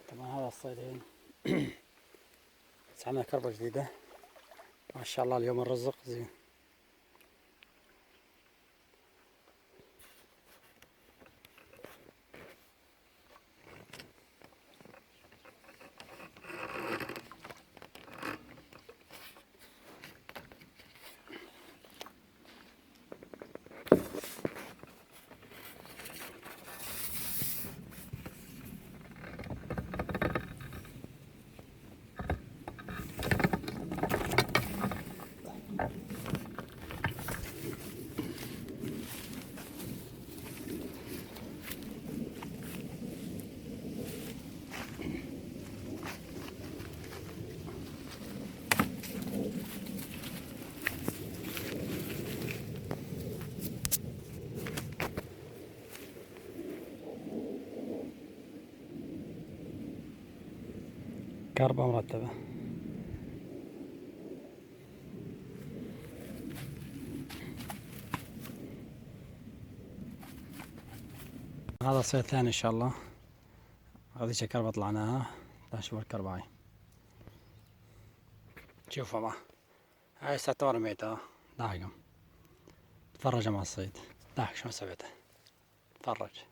طبعا هذا الصيدين. سحبنا كربة جديدة ما شاء الله. اليوم الرزق زين. كربة مرتبة. هذا صيد ثاني ان شاء الله. هذيك كربة طلعناها. شوف الكربة هاي، شوفوا معه. هاي ستة رميتها. لاحقهم. تفرجوا مع الصيد. لاحق شلون سويته. تفرج.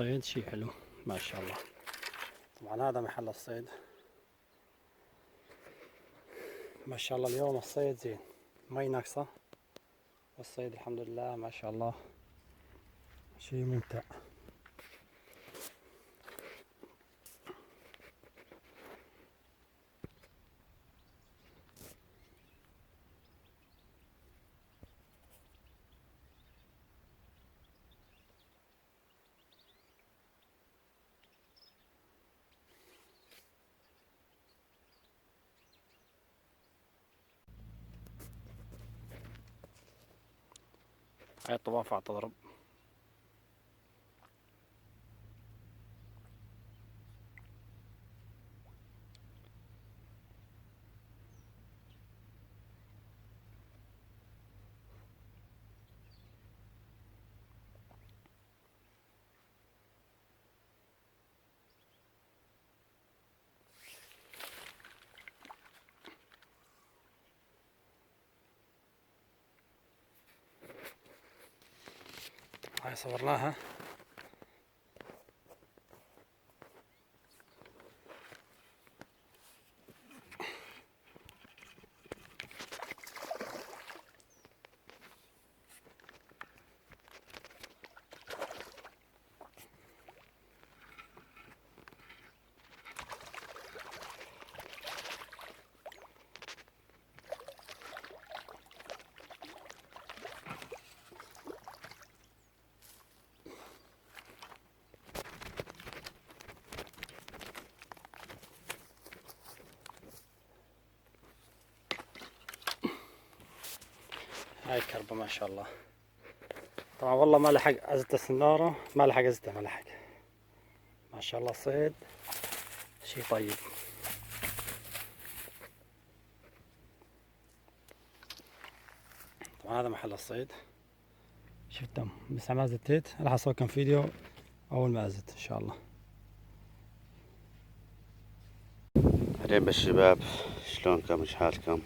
الصيد شي حلو ما شاء الله. طبعا هذا محل الصيد ما شاء الله. اليوم الصيد زين، مي ناقصة والصيد الحمد لله ما شاء الله شي ممتع. هاي الطوافع تضرب. هاي صورناها. هاي الكربة ما شاء الله. طبعا والله ما لحق ازت السنارة، ما لحق ازتها، ما لحق. ما شاء الله صيد شي طيب. طبعا هذا محل الصيد. شفتم بس ما زتيت، راح اصور كم فيديو اول ما ازت ان شاء الله. مرحبا بالشباب، شلونكم؟ ايش حالكم؟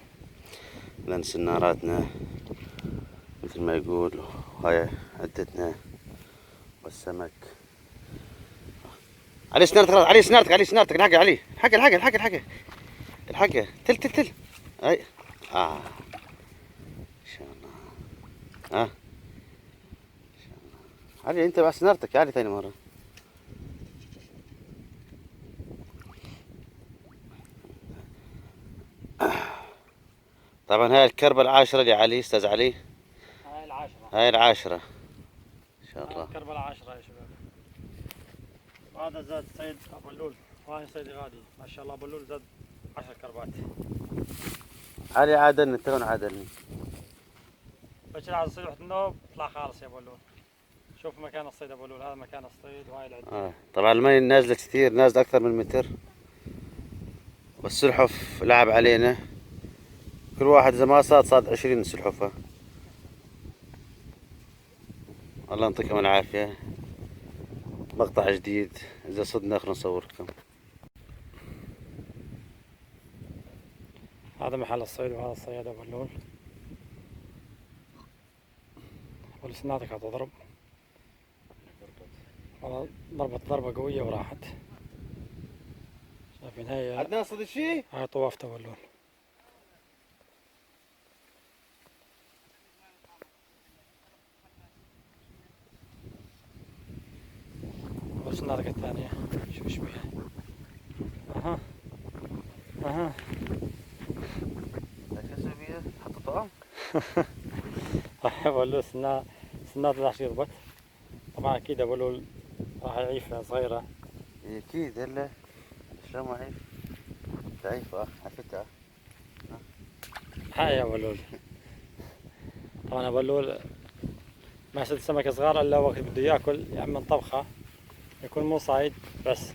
لان سناراتنا مثل ما يقول، وهاي عدتنا والسمك. علي سنارتك، علي سنارتك، علي سنارتك، الحقها علي، الحقها الحقها الحقها الحقها الحقها، تل تل تل. اي ان شاء الله. ان شاء الله. علي انت مع سنارتك، علي ثاني مرة. طبعا هاي الكربة العاشرة يا علي، استاذ علي. هاي العاشرة. هاي العاشرة ان شاء الله. الكربة العاشرة يا شباب. وهذا زاد صيد ابو اللول، وهاي صيد غادي ما شاء الله. ابو اللول زاد 10 كربات. علي عادلني، تون عادلني. بس عايز تصيد وقت النوب اطلع خالص يا ابو اللول. شوف مكان الصيد ابو اللول، هذا مكان الصيد وهاي العدة. طبعا المي نازلة كثير، نازلة أكثر من متر، والسلحف لعب علينا. كل واحد إذا ما صاد 20 سلحفة. الله يعطيكم العافية. مقطع جديد، إذا صدنا خلنا نصور لكم. هذا محل الصيد وهذا الصياد ابو اللول. والسناتك هتضرب. والله ضربت ضربة قوية وراحت. شايفين هاي عدنان صد شيء؟ هاي طوافة ابو اللول. والسناتك الثانية شوف ايش بيها. اها اها. حط طعم؟ ابو اللول سنات راح يربط. طبعا اكيد ابو اللول راح يعيفها صغيرة. أكيد. هلا شلون ما عيف؟ ضعيفة حفتها. هاي ابو اللول. طبعا ابو اللول ما يصيد سمك صغار الا وقت بده ياكل، يا اما طبخة يكون مو صايد بس.